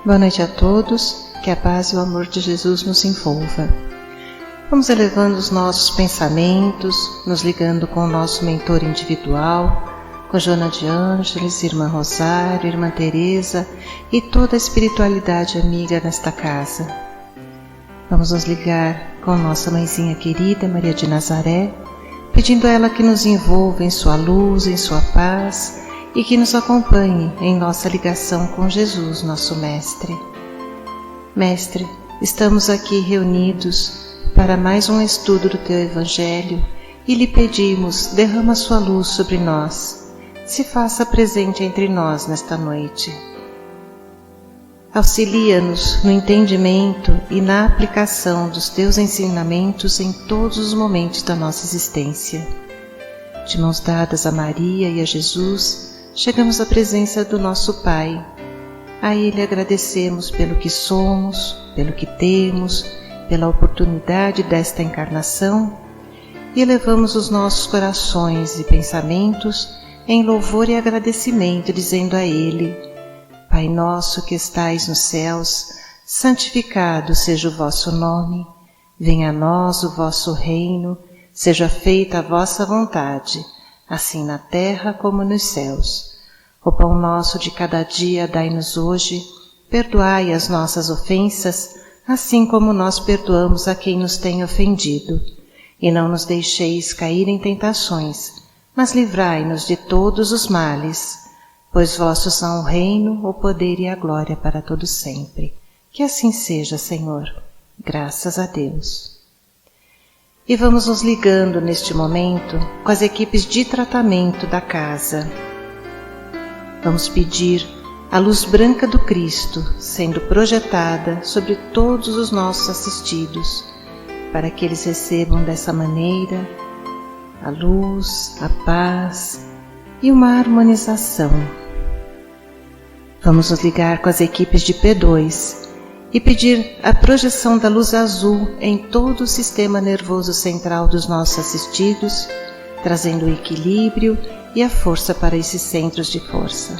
Boa noite a todos, que a paz e o amor de Jesus nos envolva. Vamos elevando os nossos pensamentos, nos ligando com o nosso mentor individual, com Joana de Ângeles, Irmã Rosário, Irmã Teresa e toda a espiritualidade amiga nesta casa. Vamos nos ligar com nossa mãezinha querida, Maria de Nazaré, pedindo a ela que nos envolva em sua luz, em sua paz e que nos acompanhe em nossa ligação com Jesus, nosso Mestre. Mestre, estamos aqui reunidos para mais um estudo do Teu Evangelho e lhe pedimos, derrama sua luz sobre nós, se faça presente entre nós nesta noite. Auxilia-nos no entendimento e na aplicação dos Teus ensinamentos em todos os momentos da nossa existência. De mãos dadas a Maria e a Jesus, chegamos à presença do nosso Pai. A Ele agradecemos pelo que somos, pelo que temos, pela oportunidade desta encarnação e elevamos os nossos corações e pensamentos em louvor e agradecimento, dizendo a Ele: Pai nosso que estais nos céus, santificado seja o vosso nome, venha a nós o vosso reino, seja feita a vossa vontade, assim na terra como nos céus. O pão nosso de cada dia dai-nos hoje, perdoai as nossas ofensas, assim como nós perdoamos a quem nos tem ofendido. E não nos deixeis cair em tentações, mas livrai-nos de todos os males, pois vossos são o reino, o poder e a glória para todo sempre. Que assim seja, Senhor. Graças a Deus. E vamos nos ligando neste momento com as equipes de tratamento da casa. Vamos pedir a luz branca do Cristo sendo projetada sobre todos os nossos assistidos, para que eles recebam dessa maneira a luz, a paz e uma harmonização. Vamos nos ligar com as equipes de P2 e pedir a projeção da luz azul em todo o sistema nervoso central dos nossos assistidos, trazendo o equilíbrio e a força para esses centros de força.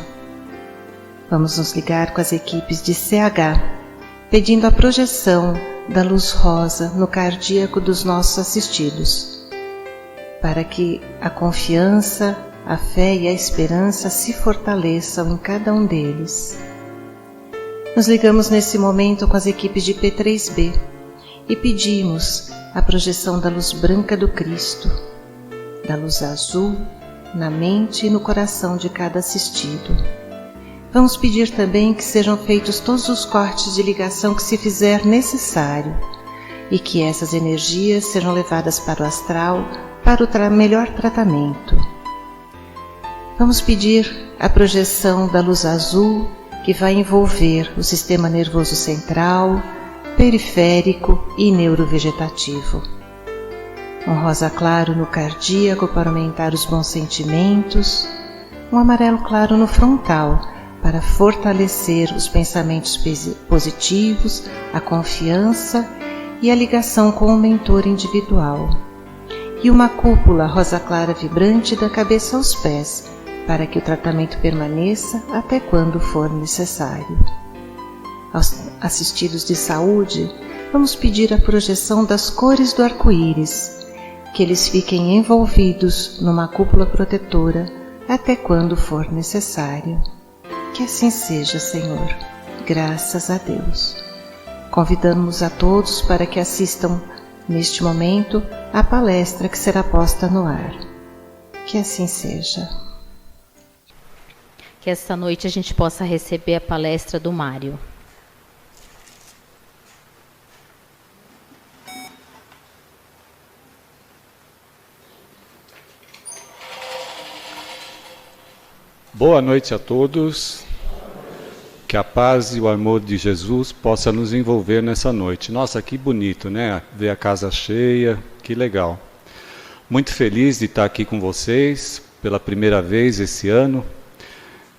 Vamos nos ligar com as equipes de CH, pedindo a projeção da luz rosa no cardíaco dos nossos assistidos, para que a confiança, a fé e a esperança se fortaleçam em cada um deles. Nos ligamos nesse momento com as equipes de P3B e pedimos a projeção da luz branca do Cristo, da luz azul, na mente e no coração de cada assistido. Vamos pedir também que sejam feitos todos os cortes de ligação que se fizer necessário e que essas energias sejam levadas para o astral para o melhor tratamento. Vamos pedir a projeção da luz azul que vai envolver o sistema nervoso central, periférico e neurovegetativo. Um rosa claro no cardíaco para aumentar os bons sentimentos, um amarelo claro no frontal para fortalecer os pensamentos positivos, a confiança e a ligação com o mentor individual, e uma cúpula rosa clara vibrante da cabeça aos pés para que o tratamento permaneça até quando for necessário. Aos assistidos de saúde, vamos pedir a projeção das cores do arco-íris, que eles fiquem envolvidos numa cúpula protetora até quando for necessário. Que assim seja, Senhor. Graças a Deus. Convidamos a todos para que assistam neste momento à palestra que será posta no ar. Que assim seja. Que esta noite a gente possa receber a palestra do Mário. Boa noite a todos, que a paz e o amor de Jesus possa nos envolver nessa noite. Nossa, que bonito, né? Ver a casa cheia, que legal. Muito feliz de estar aqui com vocês pela primeira vez esse ano.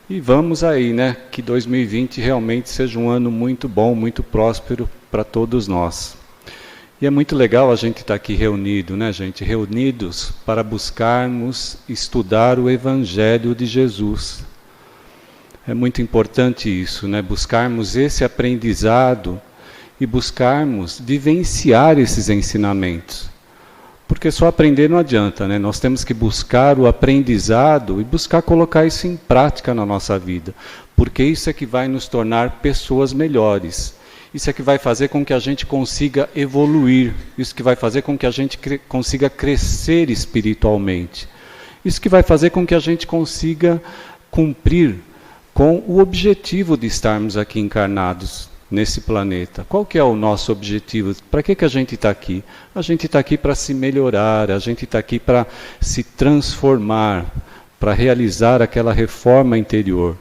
E vamos aí, né? Que 2020 realmente seja um ano muito bom, muito próspero para todos nós. E é muito legal a gente estar aqui reunido, né, gente? Reunidos para buscarmos estudar o Evangelho de Jesus. É muito importante isso, né? Buscarmos esse aprendizado e buscarmos vivenciar esses ensinamentos. Porque só aprender não adianta, né? Nós temos que buscar o aprendizado e buscar colocar isso em prática na nossa vida. Porque isso é que vai nos tornar pessoas melhores. Isso é que vai fazer com que a gente consiga evoluir. Isso que vai fazer com que a gente consiga crescer espiritualmente. Isso que vai fazer com que a gente consiga cumprir com o objetivo de estarmos aqui encarnados nesse planeta. Qual que é o nosso objetivo? Para que a gente está aqui? A gente está aqui para se melhorar, a gente está aqui para se transformar, para realizar aquela reforma interior,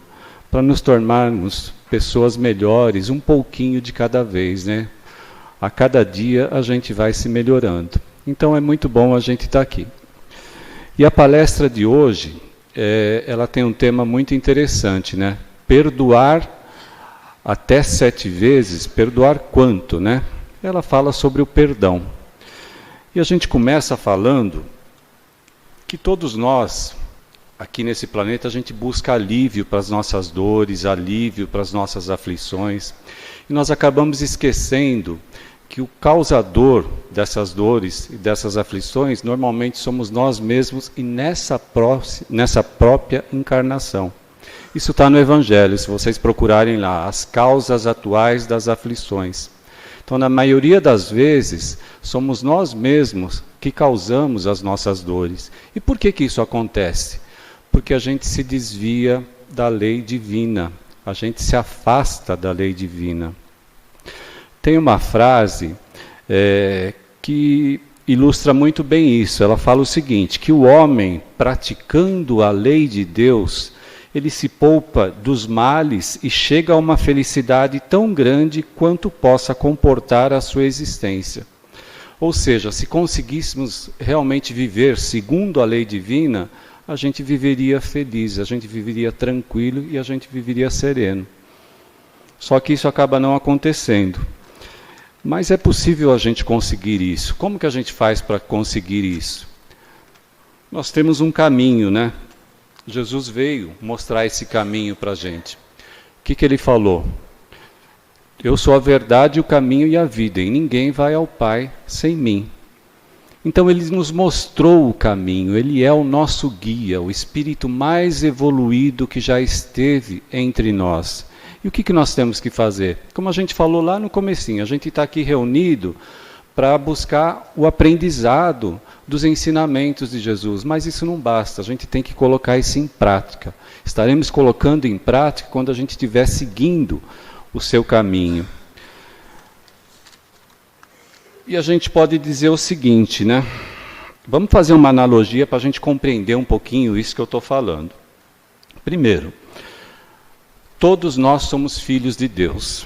para nos tornarmos pessoas melhores, um pouquinho de cada vez, né? A cada dia a gente vai se melhorando. Então é muito bom a gente estar aqui. E a palestra de hoje, ela tem um tema muito interessante, né? Perdoar até 7 vezes, perdoar quanto, né? Ela fala sobre o perdão. E a gente começa falando que todos nós, aqui nesse planeta, a gente busca alívio para as nossas dores, alívio para as nossas aflições. E nós acabamos esquecendo que o causador dessas dores e dessas aflições, normalmente somos nós mesmos e nessa própria encarnação. Isso está no Evangelho, se vocês procurarem lá, as causas atuais das aflições. Então, na maioria das vezes, somos nós mesmos que causamos as nossas dores. E por que isso acontece? Porque a gente se desvia da lei divina, a gente se afasta da lei divina. Tem uma frase que ilustra muito bem isso. Ela fala o seguinte, que o homem, praticando a lei de Deus, ele se poupa dos males e chega a uma felicidade tão grande quanto possa comportar a sua existência. Ou seja, se conseguíssemos realmente viver segundo a lei divina, a gente viveria feliz, a gente viveria tranquilo e a gente viveria sereno. Só que isso acaba não acontecendo. Mas é possível a gente conseguir isso. Como que a gente faz para conseguir isso? Nós temos um caminho, né? Jesus veio mostrar esse caminho para a gente. O que ele falou? Eu sou a verdade, o caminho e a vida, e ninguém vai ao Pai sem mim. Então ele nos mostrou o caminho, ele é o nosso guia, o espírito mais evoluído que já esteve entre nós. E o que nós temos que fazer? Como a gente falou lá no comecinho, a gente está aqui reunido para buscar o aprendizado dos ensinamentos de Jesus, mas isso não basta, a gente tem que colocar isso em prática. Estaremos colocando em prática quando a gente estiver seguindo o seu caminho. E a gente pode dizer o seguinte, né? Vamos fazer uma analogia para a gente compreender um pouquinho isso que eu estou falando. Primeiro, todos nós somos filhos de Deus.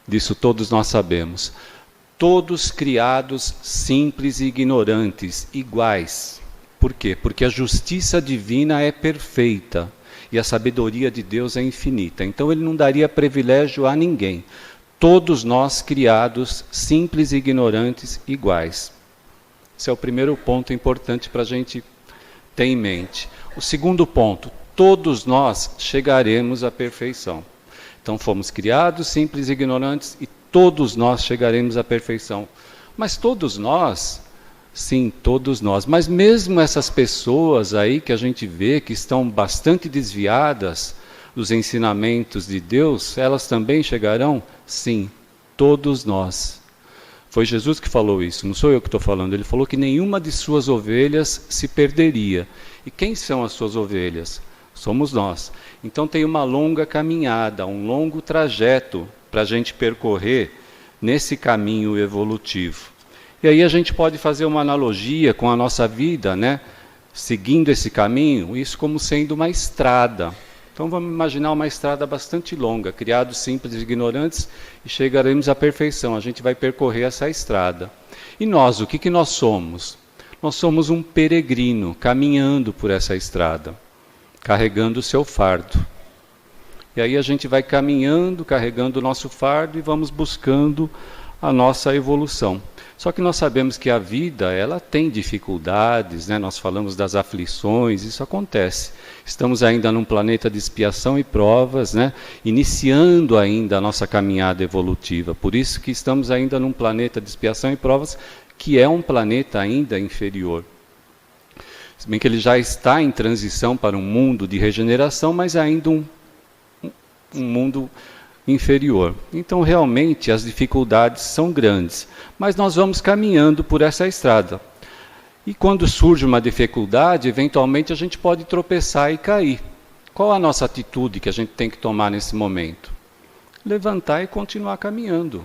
Disso todos nós sabemos. Todos criados simples e ignorantes, iguais. Por quê? Porque a justiça divina é perfeita e a sabedoria de Deus é infinita. Então ele não daria privilégio a ninguém. Todos nós criados simples e ignorantes, iguais. Esse é o primeiro ponto importante para a gente ter em mente. O segundo ponto, todos nós chegaremos à perfeição. Então fomos criados simples e ignorantes e todos nós chegaremos à perfeição. Mas todos nós, sim, todos nós. Mas mesmo essas pessoas aí que a gente vê que estão bastante desviadas dos ensinamentos de Deus, elas também chegarão? Sim, todos nós. Foi Jesus que falou isso, não sou eu que estou falando. Ele falou que nenhuma de suas ovelhas se perderia. E quem são as suas ovelhas? Somos nós. Então tem uma longa caminhada, um longo trajeto para a gente percorrer nesse caminho evolutivo. E aí a gente pode fazer uma analogia com a nossa vida, né? Seguindo esse caminho, isso como sendo uma estrada. Então vamos imaginar uma estrada bastante longa, criados simples e ignorantes, e chegaremos à perfeição. A gente vai percorrer essa estrada. E nós, o que nós somos? Nós somos um peregrino caminhando por essa estrada, carregando o seu fardo. E aí a gente vai caminhando, carregando o nosso fardo e vamos buscando a nossa evolução. Só que nós sabemos que a vida, ela tem dificuldades, né? Nós falamos das aflições, isso acontece. Estamos ainda num planeta de expiação e provas, né? Iniciando ainda a nossa caminhada evolutiva. Por isso que estamos ainda num planeta de expiação e provas, que é um planeta ainda inferior. Se bem que ele já está em transição para um mundo de regeneração, mas ainda um mundo inferior. Então, realmente, as dificuldades são grandes, mas nós vamos caminhando por essa estrada. E quando surge uma dificuldade, eventualmente a gente pode tropeçar e cair. Qual a nossa atitude que a gente tem que tomar nesse momento? Levantar e continuar caminhando.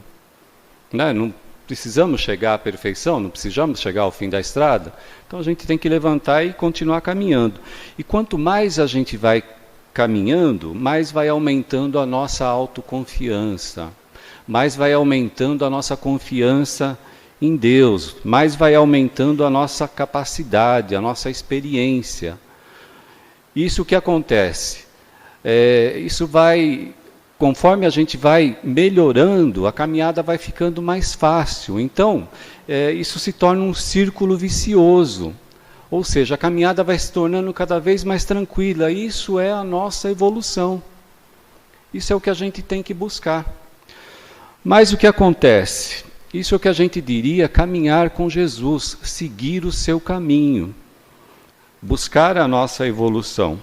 Né? Não precisamos chegar à perfeição, não precisamos chegar ao fim da estrada. Então, a gente tem que levantar e continuar caminhando. E quanto mais a gente vai caminhando, mais vai aumentando a nossa autoconfiança, mais vai aumentando a nossa confiança em Deus, mais vai aumentando a nossa capacidade, a nossa experiência. Isso que acontece, isso vai, conforme a gente vai melhorando, a caminhada vai ficando mais fácil. Então, isso se torna um círculo vicioso. Ou seja, a caminhada vai se tornando cada vez mais tranquila. Isso é a nossa evolução. Isso é o que a gente tem que buscar. Mas o que acontece? Isso é o que a gente diria caminhar com Jesus, seguir o seu caminho, buscar a nossa evolução.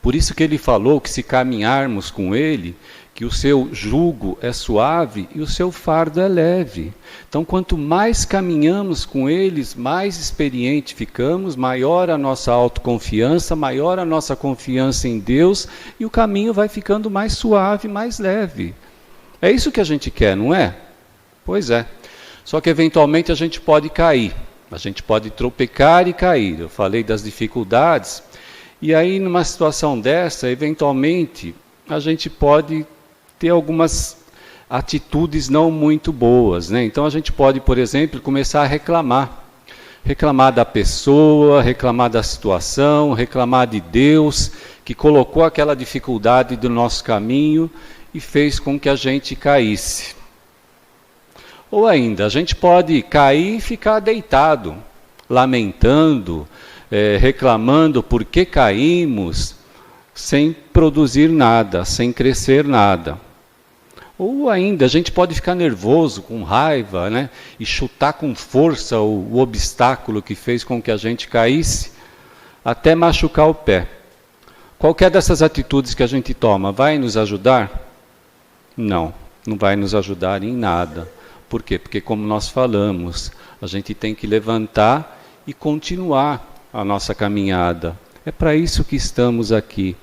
Por isso que ele falou que se caminharmos com ele, que o seu jugo é suave e o seu fardo é leve. Então, quanto mais caminhamos com eles, mais experiente ficamos, maior a nossa autoconfiança, maior a nossa confiança em Deus, e o caminho vai ficando mais suave, mais leve. É isso que a gente quer, não é? Pois é. Só que, eventualmente, a gente pode cair. A gente pode tropecar e cair. Eu falei das dificuldades. E aí, numa situação dessa, eventualmente, a gente pode ter algumas atitudes não muito boas, né? Então a gente pode, por exemplo, começar a reclamar da pessoa, reclamar da situação, reclamar de Deus, que colocou aquela dificuldade do nosso caminho e fez com que a gente caísse. Ou ainda, a gente pode cair e ficar deitado, lamentando, reclamando por que caímos, sem produzir nada, sem crescer nada. Ou ainda, a gente pode ficar nervoso, com raiva, né? E chutar com força o obstáculo que fez com que a gente caísse, até machucar o pé. Qualquer dessas atitudes que a gente toma vai nos ajudar? Não, não vai nos ajudar em nada. Por quê? Porque, como nós falamos, a gente tem que levantar e continuar a nossa caminhada. É para isso que estamos aqui.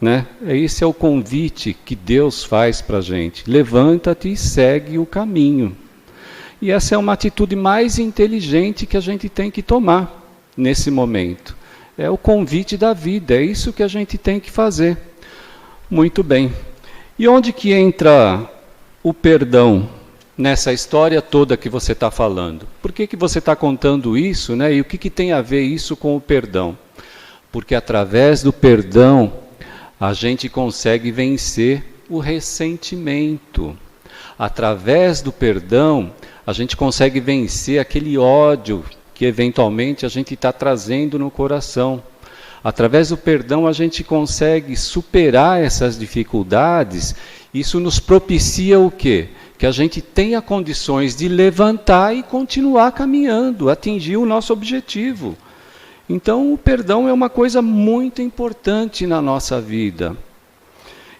Né? Esse é o convite que Deus faz para a gente. Levanta-te e segue o caminho. E essa é uma atitude mais inteligente que a gente tem que tomar nesse momento. É o convite da vida, é isso que a gente tem que fazer. Muito bem. E onde que entra o perdão nessa história toda que você está falando? Por que você está contando isso, né? E o que tem a ver isso com o perdão? Porque através do perdão a gente consegue vencer o ressentimento. Através do perdão, a gente consegue vencer aquele ódio que eventualmente a gente está trazendo no coração. Através do perdão, a gente consegue superar essas dificuldades. Isso nos propicia o quê? Que a gente tenha condições de levantar e continuar caminhando, atingir o nosso objetivo. Então, o perdão é uma coisa muito importante na nossa vida.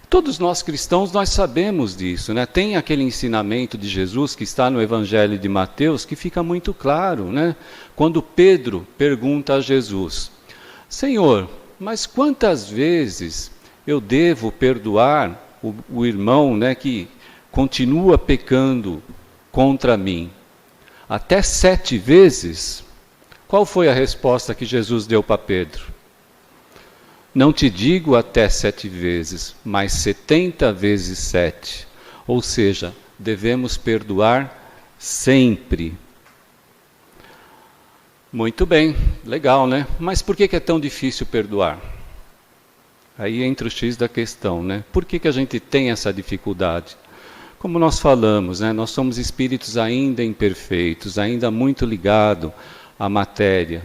Todos nós cristãos, nós sabemos disso, né? Tem aquele ensinamento de Jesus que está no Evangelho de Mateus, que fica muito claro, né? Quando Pedro pergunta a Jesus: Senhor, mas quantas vezes eu devo perdoar o irmão, né, que continua pecando contra mim? Até 7 vezes? Qual foi a resposta que Jesus deu para Pedro? Não te digo até 7 vezes, mas 70 vezes 7. Ou seja, devemos perdoar sempre. Muito bem, legal, né? Mas por que é tão difícil perdoar? Aí entra o X da questão, né? Por que a gente tem essa dificuldade? como nós falamos, né? Nós somos espíritos ainda imperfeitos, ainda muito ligados à matéria,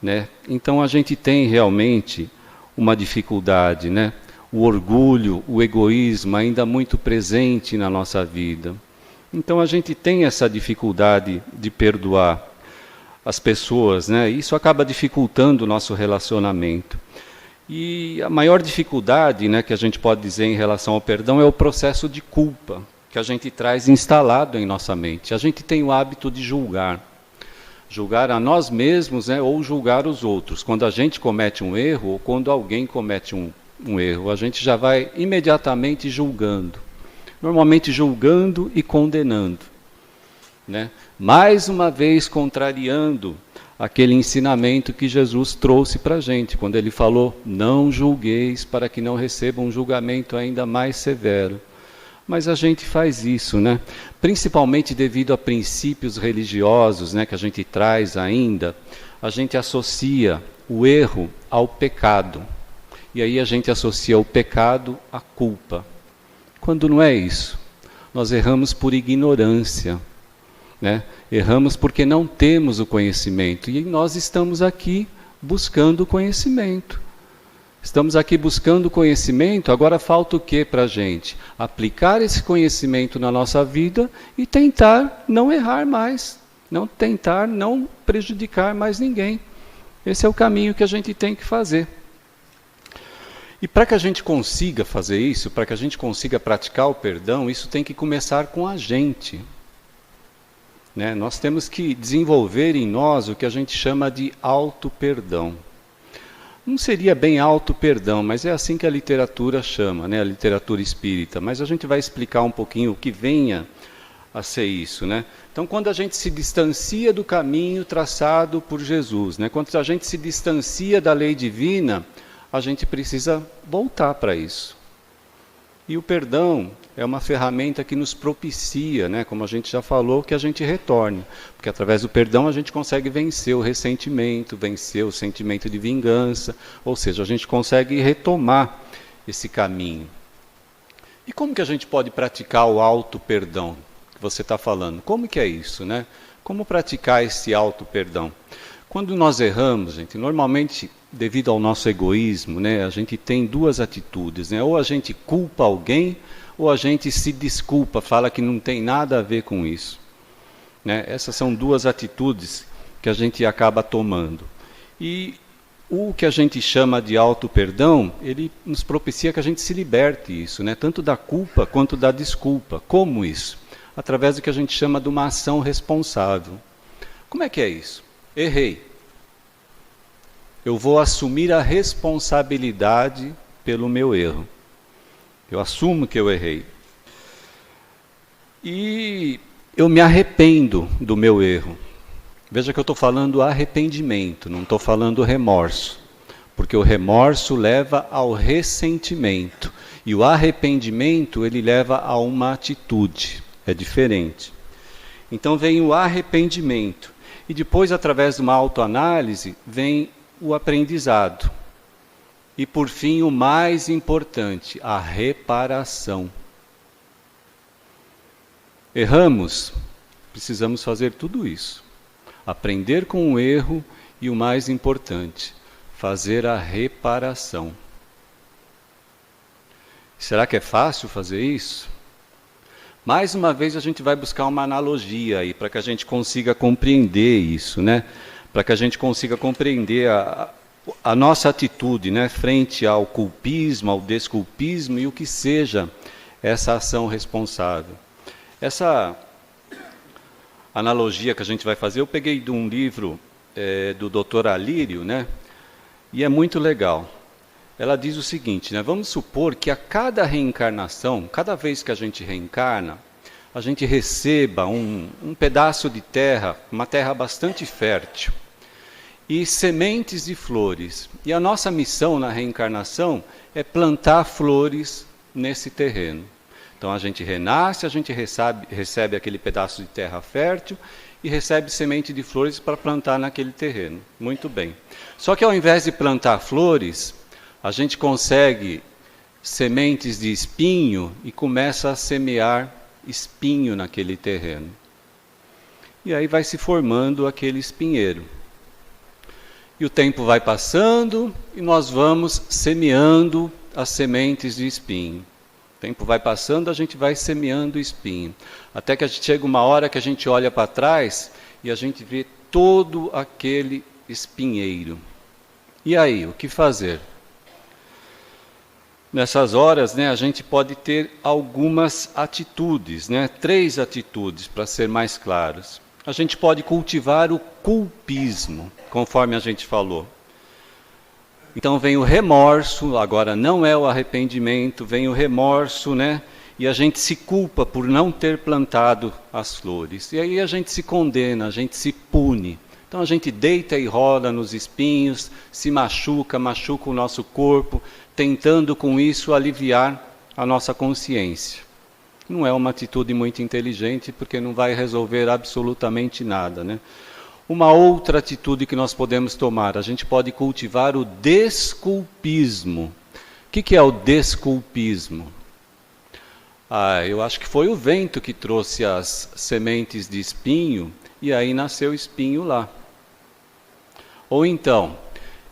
né? Então a gente tem realmente uma dificuldade, né? O orgulho, o egoísmo ainda muito presente na nossa vida. Então a gente tem essa dificuldade de perdoar as pessoas, né? Isso acaba dificultando o nosso relacionamento. E a maior dificuldade, né, que a gente pode dizer em relação ao perdão é o processo de culpa que a gente traz instalado em nossa mente. A gente tem o hábito de julgar a nós mesmos, né, ou julgar os outros. Quando a gente comete um erro ou quando alguém comete um erro, a gente já vai imediatamente julgando. Normalmente julgando e condenando, né? Mais uma vez contrariando aquele ensinamento que Jesus trouxe para a gente, quando ele falou, não julgueis para que não recebam um julgamento ainda mais severo. Mas a gente faz isso, né? Principalmente devido a princípios religiosos, né, que a gente traz ainda, a gente associa o erro ao pecado. E aí a gente associa o pecado à culpa. Quando não é isso. Nós erramos por ignorância, né? Erramos porque não temos o conhecimento. E nós estamos aqui buscando o conhecimento. Estamos aqui buscando conhecimento, agora falta o que para a gente? Aplicar esse conhecimento na nossa vida e tentar não errar mais, tentar não prejudicar mais ninguém. Esse é o caminho que a gente tem que fazer. E para que a gente consiga fazer isso, para que a gente consiga praticar o perdão, isso tem que começar com a gente. Né? Nós temos que desenvolver em nós o que a gente chama de auto-perdão. Não seria bem auto-perdão, mas é assim que a literatura chama, né? A literatura espírita. Mas a gente vai explicar um pouquinho o que venha a ser isso, né? Então, quando a gente se distancia do caminho traçado por Jesus, né? Quando a gente se distancia da lei divina, a gente precisa voltar para isso. E o perdão é uma ferramenta que nos propicia, né, como a gente já falou, que a gente retorne. Porque através do perdão a gente consegue vencer o ressentimento, vencer o sentimento de vingança, ou seja, a gente consegue retomar esse caminho. E como que a gente pode praticar o auto-perdão que você está falando? Como que é isso, né? Como praticar esse auto-perdão? Quando nós erramos, gente, normalmente, devido ao nosso egoísmo, né, a gente tem duas atitudes, né? Ou a gente culpa alguém, ou a gente se desculpa, fala que não tem nada a ver com isso. Né? Essas são duas atitudes que a gente acaba tomando. E o que a gente chama de auto-perdão, ele nos propicia que a gente se liberte disso, né? Tanto da culpa quanto da desculpa. Como isso? Através do que a gente chama de uma ação responsável. Como é que é isso? Errei. Eu vou assumir a responsabilidade pelo meu erro. Eu assumo que eu errei. E eu me arrependo do meu erro. Veja que eu estou falando arrependimento, não estou falando remorso. Porque o remorso leva ao ressentimento. E o arrependimento, ele leva a uma atitude. É diferente. Então vem o arrependimento. E depois, através de uma autoanálise, vem o aprendizado. E, por fim, o mais importante, a reparação. Erramos, precisamos fazer tudo isso. Aprender com o erro e, o mais importante, fazer a reparação. Será que é fácil fazer isso? Mais uma vez a gente vai buscar uma analogia aí, para que a gente consiga compreender isso, né? Para que a gente consiga compreender a nossa atitude, né, frente ao culpismo, ao desculpismo e o que seja essa ação responsável. Essa analogia que a gente vai fazer, eu peguei de um livro do Dr. Alírio, né, e é muito legal. Ela diz o seguinte, né, vamos supor que a cada reencarnação, cada vez que a gente reencarna, a gente receba um pedaço de terra, uma terra bastante fértil, e sementes de flores. E a nossa missão na reencarnação é plantar flores nesse terreno. Então a gente renasce, a gente recebe aquele pedaço de terra fértil e recebe semente de flores para plantar naquele terreno. Muito bem. Só que ao invés de plantar flores, a gente consegue sementes de espinho e começa a semear espinho naquele terreno. E aí vai se formando aquele espinheiro. E o tempo vai passando e nós vamos semeando as sementes de espinho. O tempo vai passando, a gente vai semeando o espinho. Até que chega uma hora que a gente olha para trás e a gente vê todo aquele espinheiro. E aí, o que fazer? Nessas horas, a gente pode ter algumas atitudes, 3 atitudes, para ser mais claros. A gente pode cultivar o culpismo, conforme a gente falou. Então vem o remorso, agora não é o arrependimento, vem o remorso, e a gente se culpa por não ter plantado as flores. E aí a gente se condena, a gente se pune. Então a gente deita e rola nos espinhos, se machuca o nosso corpo, tentando com isso aliviar a nossa consciência. Não é uma atitude muito inteligente, porque não vai resolver absolutamente nada, Uma outra atitude que nós podemos tomar, a gente pode cultivar o desculpismo. O que é o desculpismo? Eu acho que foi o vento que trouxe as sementes de espinho, e aí nasceu espinho lá. Ou então,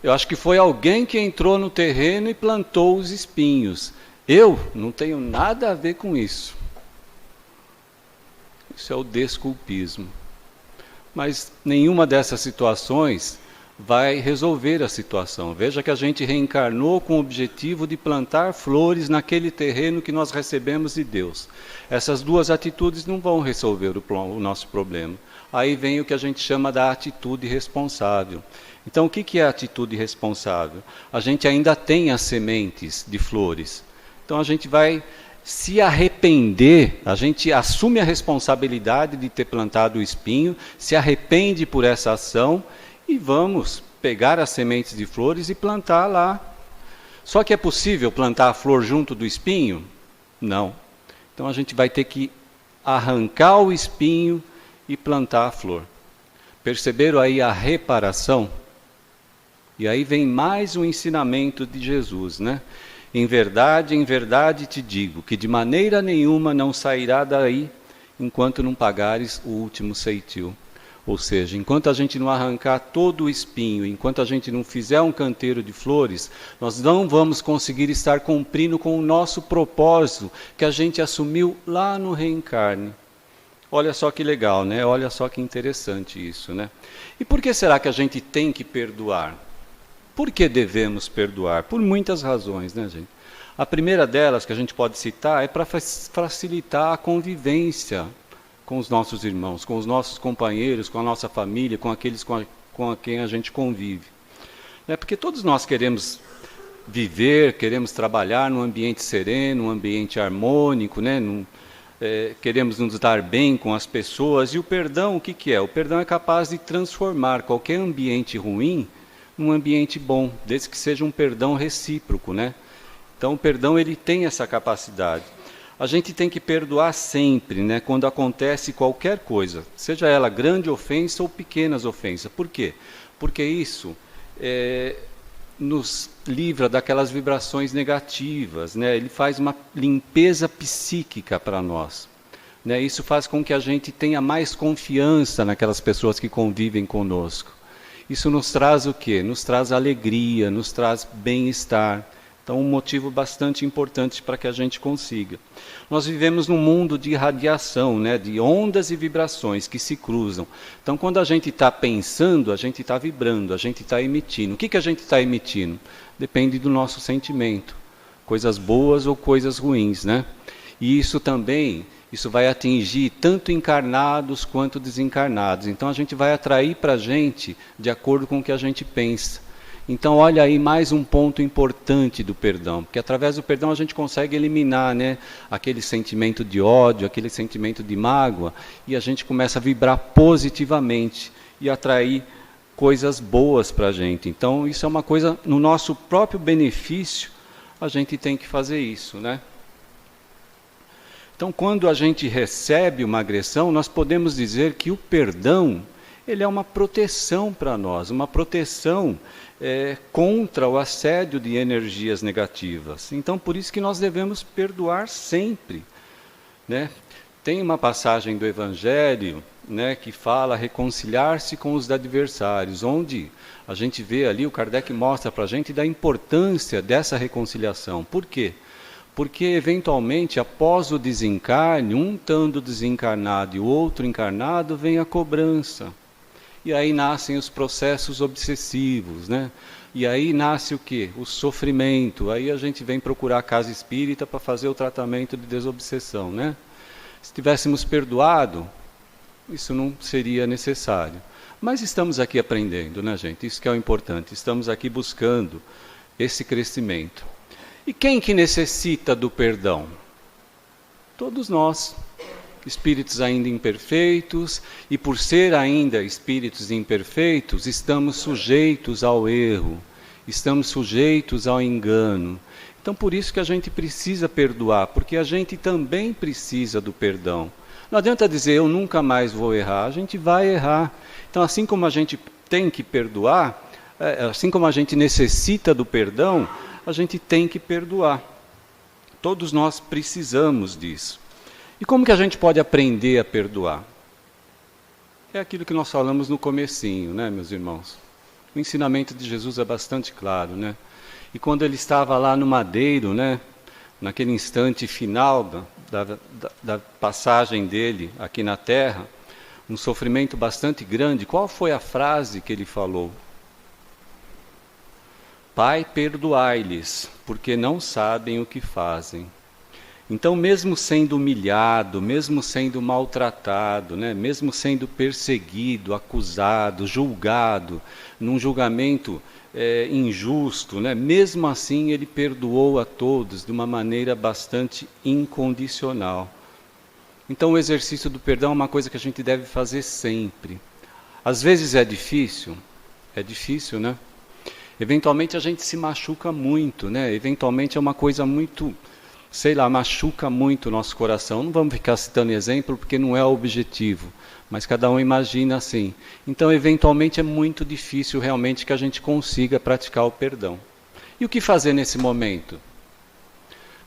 eu acho que foi alguém que entrou no terreno e plantou os espinhos. Eu não tenho nada a ver com isso. Isso é o desculpismo. Mas nenhuma dessas situações vai resolver a situação. Veja que a gente reencarnou com o objetivo de plantar flores naquele terreno que nós recebemos de Deus. Essas 2 atitudes não vão resolver o nosso problema. Aí vem o que a gente chama da atitude responsável. Então, o que é a atitude responsável? A gente ainda tem as sementes de flores. Então, a gente vai se arrepender, a gente assume a responsabilidade de ter plantado o espinho, se arrepende por essa ação e vamos pegar as sementes de flores e plantar lá. Só que é possível plantar a flor junto do espinho? Não. Então a gente vai ter que arrancar o espinho e plantar a flor. Perceberam aí a reparação? E aí vem mais um ensinamento de Jesus, em verdade te digo, que de maneira nenhuma não sairá daí, enquanto não pagares o último ceitil. Ou seja, enquanto a gente não arrancar todo o espinho, enquanto a gente não fizer um canteiro de flores, nós não vamos conseguir estar cumprindo com o nosso propósito, que a gente assumiu lá no reencarne. Olha só que legal, Olha só que interessante isso, E por que será que a gente tem que perdoar? Por que devemos perdoar? Por muitas razões, gente? A primeira delas que a gente pode citar é para facilitar a convivência com os nossos irmãos, com os nossos companheiros, com a nossa família, com aqueles com quem a gente convive. Porque todos nós queremos viver, queremos trabalhar num ambiente sereno, num ambiente harmônico, queremos nos dar bem com as pessoas. E o perdão, o que é? O perdão é capaz de transformar qualquer ambiente ruim num ambiente bom, desde que seja um perdão recíproco, Então o perdão ele tem essa capacidade. A gente tem que perdoar sempre, quando acontece qualquer coisa, seja ela grande ofensa ou pequenas ofensas. Por quê? Porque isso nos livra daquelas vibrações negativas, Ele faz uma limpeza psíquica para nós. Isso faz com que a gente tenha mais confiança naquelas pessoas que convivem conosco. Isso nos traz o quê? Nos traz alegria, nos traz bem-estar. Então, um motivo bastante importante para que a gente consiga. Nós vivemos num mundo de radiação, de ondas e vibrações que se cruzam. Então, quando a gente está pensando, a gente está vibrando, a gente está emitindo. O que a gente está emitindo? Depende do nosso sentimento. Coisas boas ou coisas ruins, E isso também... Isso vai atingir tanto encarnados quanto desencarnados. Então a gente vai atrair para a gente de acordo com o que a gente pensa. Então olha aí mais um ponto importante do perdão. Porque através do perdão a gente consegue eliminar aquele sentimento de ódio, aquele sentimento de mágoa. E a gente começa a vibrar positivamente e atrair coisas boas para a gente. Então isso é uma coisa, no nosso próprio benefício, a gente tem que fazer isso, Então, quando a gente recebe uma agressão, nós podemos dizer que o perdão ele é uma proteção para nós, uma proteção contra o assédio de energias negativas. Então, por isso que nós devemos perdoar sempre. Tem uma passagem do Evangelho, né, que fala reconciliar-se com os adversários, onde a gente vê ali, o Kardec mostra para a gente da importância dessa reconciliação. Por quê? Porque, eventualmente, após o desencarne, um estando desencarnado e o outro encarnado, vem a cobrança. E aí nascem os processos obsessivos, né? E aí nasce o quê? O sofrimento. Aí a gente vem procurar a casa espírita para fazer o tratamento de desobsessão, né? Se tivéssemos perdoado, isso não seria necessário. Mas estamos aqui aprendendo, né, gente? Isso que é o importante. Estamos aqui buscando esse crescimento. E quem que necessita do perdão? Todos nós, espíritos ainda imperfeitos, e por ser ainda espíritos imperfeitos, estamos sujeitos ao erro, estamos sujeitos ao engano. Então, por isso que a gente precisa perdoar, porque a gente também precisa do perdão. Não adianta dizer, eu nunca mais vou errar, a gente vai errar. Então, assim como a gente tem que perdoar, assim como a gente necessita do perdão, a gente tem que perdoar. Todos nós precisamos disso. E como que a gente pode aprender a perdoar? É aquilo que nós falamos no comecinho, né, meus irmãos? O ensinamento de Jesus é bastante claro, né? E quando ele estava lá no madeiro, né, naquele instante final da passagem dele aqui na Terra, um sofrimento bastante grande, qual foi a frase que ele falou? Pai, perdoai-lhes, porque não sabem o que fazem. Então, mesmo sendo humilhado, mesmo sendo maltratado, né, mesmo sendo perseguido, acusado, julgado, num julgamento injusto, né, mesmo assim ele perdoou a todos de uma maneira bastante incondicional. Então, o exercício do perdão é uma coisa que a gente deve fazer sempre. Às vezes é difícil, né? Eventualmente a gente se machuca muito, né? Eventualmente é uma coisa muito, machuca muito o nosso coração. Não vamos ficar citando exemplo, porque não é o objetivo, mas cada um imagina assim. Então, eventualmente é muito difícil realmente que a gente consiga praticar o perdão. E o que fazer nesse momento?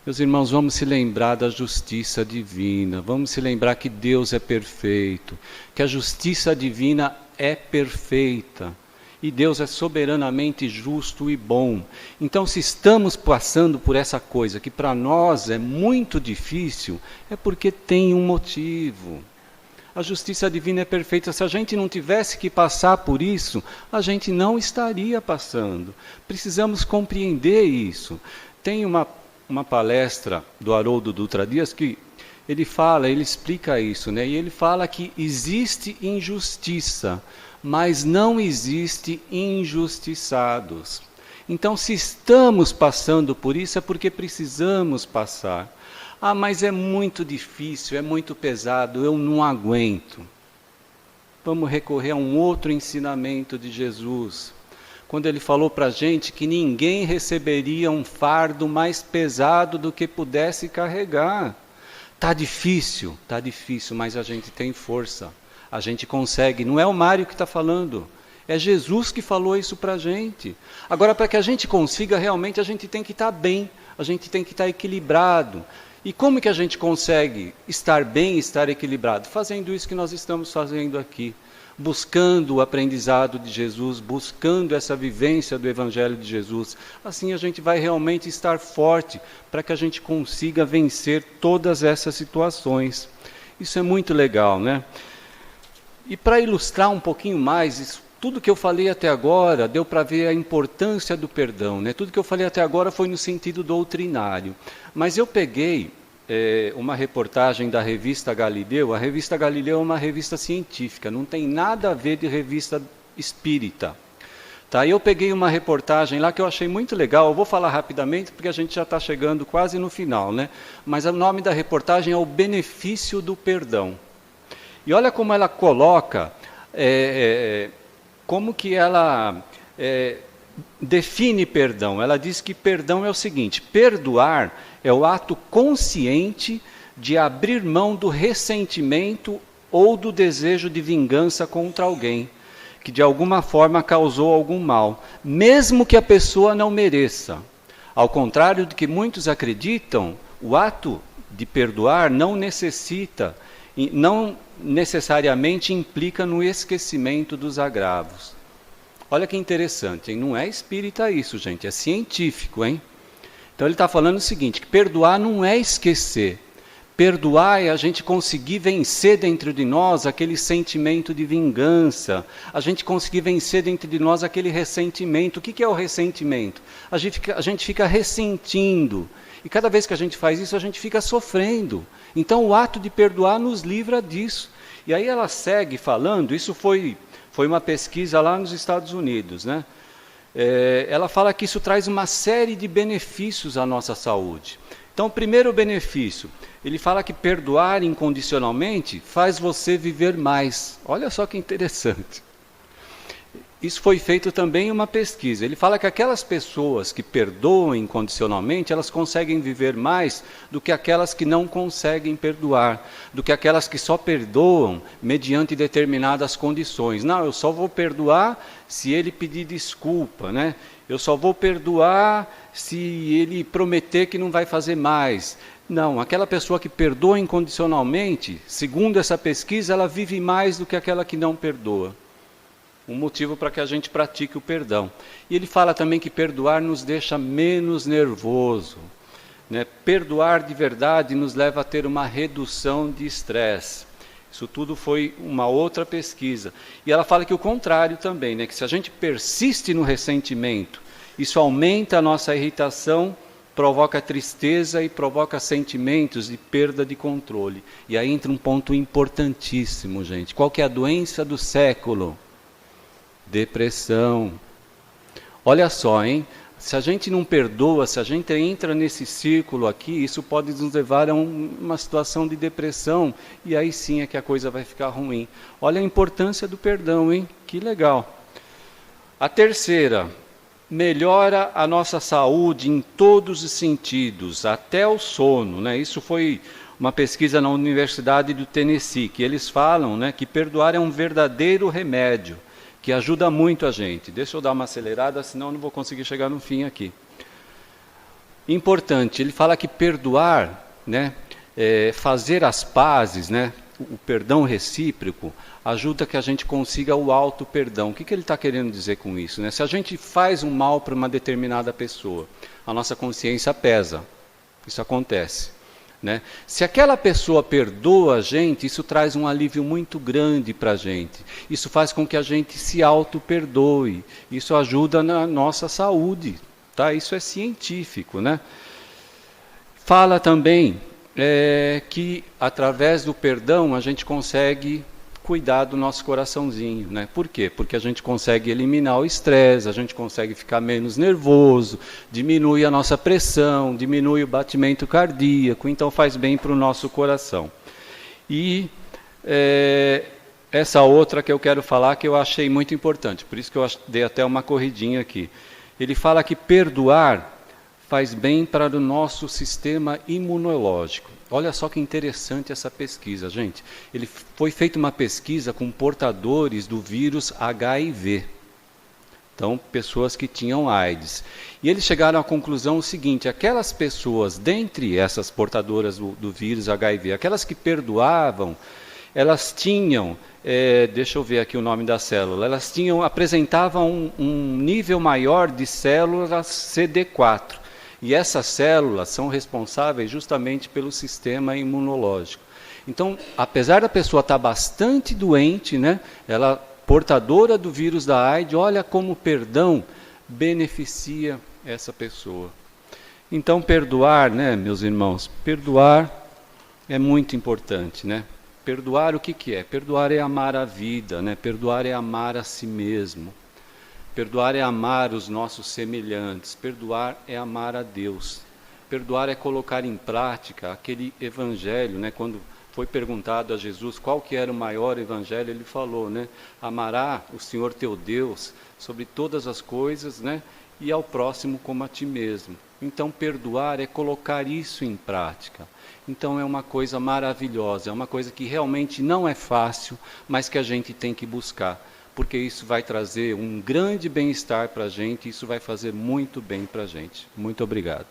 Meus irmãos, vamos se lembrar da justiça divina, vamos se lembrar que Deus é perfeito, que a justiça divina é perfeita. E Deus é soberanamente justo e bom. Então, se estamos passando por essa coisa que para nós é muito difícil, é porque tem um motivo. A justiça divina é perfeita. Se a gente não tivesse que passar por isso, a gente não estaria passando. Precisamos compreender isso. Tem uma palestra do Haroldo Dutra Dias que ele explica isso, né? E ele fala que existe injustiça, mas não existe injustiçados. Então, se estamos passando por isso, é porque precisamos passar. Ah, mas é muito difícil, é muito pesado, eu não aguento. Vamos recorrer a um outro ensinamento de Jesus, quando ele falou para a gente que ninguém receberia um fardo mais pesado do que pudesse carregar. Está difícil, mas a gente tem força. A gente consegue, não é o Mário que está falando, é Jesus que falou isso para a gente. Agora, para que a gente consiga realmente, a gente tem que estar bem, a gente tem que estar equilibrado. E como que a gente consegue estar bem, estar equilibrado? Fazendo isso que nós estamos fazendo aqui, buscando o aprendizado de Jesus, buscando essa vivência do Evangelho de Jesus. Assim a gente vai realmente estar forte, para que a gente consiga vencer todas essas situações. Isso é muito legal, né? E para ilustrar um pouquinho mais, isso, tudo que eu falei até agora, deu para ver a importância do perdão, né? Tudo que eu falei até agora foi no sentido doutrinário. Mas eu peguei uma reportagem da revista Galileu. A revista Galileu é uma revista científica, não tem nada a ver de revista espírita. Tá? Eu peguei uma reportagem lá que eu achei muito legal, eu vou falar rapidamente porque a gente já está chegando quase no final, né? Mas o nome da reportagem é O Benefício do Perdão. E olha como ela coloca, como que ela define perdão. Ela diz que perdão é o seguinte: perdoar é o ato consciente de abrir mão do ressentimento ou do desejo de vingança contra alguém que de alguma forma causou algum mal, mesmo que a pessoa não mereça. Ao contrário do que muitos acreditam, o ato de perdoar não necessita não necessariamente implica no esquecimento dos agravos. Olha que interessante, hein? Não é espírita isso, gente, é científico, hein? Então ele está falando o seguinte, que perdoar não é esquecer. Perdoar é a gente conseguir vencer dentro de nós aquele sentimento de vingança, a gente conseguir vencer dentro de nós aquele ressentimento. O que é o ressentimento? A gente fica ressentindo, e cada vez que a gente faz isso, a gente fica sofrendo. Então o ato de perdoar nos livra disso. E aí ela segue falando, isso foi uma pesquisa lá nos Estados Unidos, né? Ela fala que isso traz uma série de benefícios à nossa saúde. Então, o primeiro benefício, ele fala que perdoar incondicionalmente faz você viver mais. Olha só que interessante. Isso foi feito também em uma pesquisa. Ele fala que aquelas pessoas que perdoam incondicionalmente, elas conseguem viver mais do que aquelas que não conseguem perdoar, do que aquelas que só perdoam mediante determinadas condições. Não, eu só vou perdoar se ele pedir desculpa, né? Eu só vou perdoar se ele prometer que não vai fazer mais. Não, aquela pessoa que perdoa incondicionalmente, segundo essa pesquisa, ela vive mais do que aquela que não perdoa. Um motivo para que a gente pratique o perdão. E ele fala também que perdoar nos deixa menos nervoso, né? Perdoar de verdade nos leva a ter uma redução de estresse. Isso tudo foi uma outra pesquisa. E ela fala que o contrário também, né? Que se a gente persiste no ressentimento, isso aumenta a nossa irritação, provoca tristeza e provoca sentimentos de perda de controle. E aí entra um ponto importantíssimo, gente. Qual que é a doença do século? Depressão. Olha só, hein? Se a gente não perdoa, se a gente entra nesse círculo aqui, isso pode nos levar a uma situação de depressão, e aí sim é que a coisa vai ficar ruim. Olha a importância do perdão, hein? Que legal. A terceira, melhora a nossa saúde em todos os sentidos, até o sono, né? Isso foi uma pesquisa na Universidade do Tennessee, que eles falam, né, que perdoar é um verdadeiro remédio, que ajuda muito a gente. Deixa eu dar uma acelerada, senão eu não vou conseguir chegar no fim aqui. Importante, ele fala que perdoar, né, fazer as pazes, né, o perdão recíproco, ajuda que a gente consiga o auto-perdão. O que ele está querendo dizer com isso, né? Se a gente faz um mal para uma determinada pessoa, a nossa consciência pesa. Isso acontece, né? Se aquela pessoa perdoa a gente, isso traz um alívio muito grande para a gente. Isso faz com que a gente se auto-perdoe. Isso ajuda na nossa saúde, tá? Isso é científico, né? Fala também que através do perdão a gente consegue cuidar do nosso coraçãozinho, né? Por quê? Porque a gente consegue eliminar o estresse, a gente consegue ficar menos nervoso, diminui a nossa pressão, diminui o batimento cardíaco, então faz bem para o nosso coração. E essa outra que eu quero falar, que eu achei muito importante, por isso que eu dei até uma corridinha aqui. Ele fala que perdoar faz bem para o nosso sistema imunológico. Olha só que interessante essa pesquisa, gente. Foi feita uma pesquisa com portadores do vírus HIV. Então, pessoas que tinham AIDS. E eles chegaram à conclusão seguinte, aquelas pessoas, dentre essas portadoras do vírus HIV, aquelas que perdoavam, elas tinham, deixa eu ver aqui o nome da célula, elas apresentavam um nível maior de células CD4. E essas células são responsáveis justamente pelo sistema imunológico. Então, apesar da pessoa estar bastante doente, né, ela portadora do vírus da AIDS, olha como o perdão beneficia essa pessoa. Então, perdoar, né, meus irmãos, perdoar é muito importante, né? Perdoar o que é? Perdoar é amar a vida, né? Perdoar é amar a si mesmo. Perdoar é amar os nossos semelhantes, perdoar é amar a Deus. Perdoar é colocar em prática aquele evangelho, né? Quando foi perguntado a Jesus qual que era o maior evangelho, ele falou, né? Amará o Senhor teu Deus sobre todas as coisas, né? E ao próximo como a ti mesmo. Então perdoar é colocar isso em prática. Então é uma coisa maravilhosa, é uma coisa que realmente não é fácil, mas que a gente tem que buscar. Porque isso vai trazer um grande bem-estar para a gente, isso vai fazer muito bem para a gente. Muito obrigado.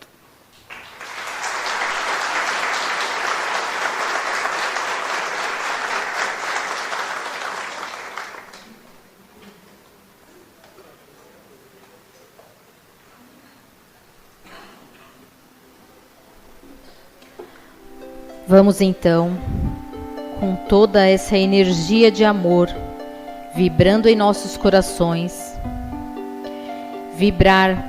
Vamos então, com toda essa energia de amor, vibrando em nossos corações, vibrar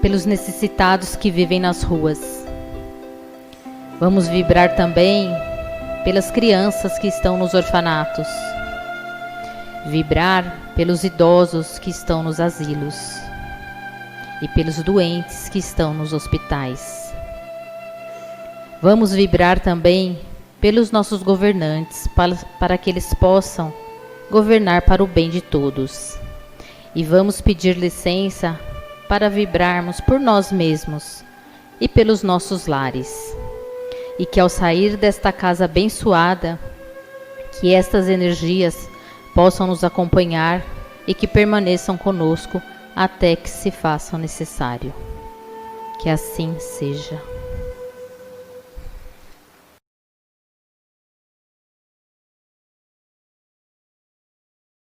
pelos necessitados que vivem nas ruas. Vamos vibrar também pelas crianças que estão nos orfanatos. Vibrar pelos idosos que estão nos asilos e pelos doentes que estão nos hospitais. Vamos vibrar também pelos nossos governantes, para que eles possam governar para o bem de todos. E vamos pedir licença para vibrarmos por nós mesmos e pelos nossos lares. E que ao sair desta casa abençoada, que estas energias possam nos acompanhar e que permaneçam conosco até que se façam necessário. Que assim seja.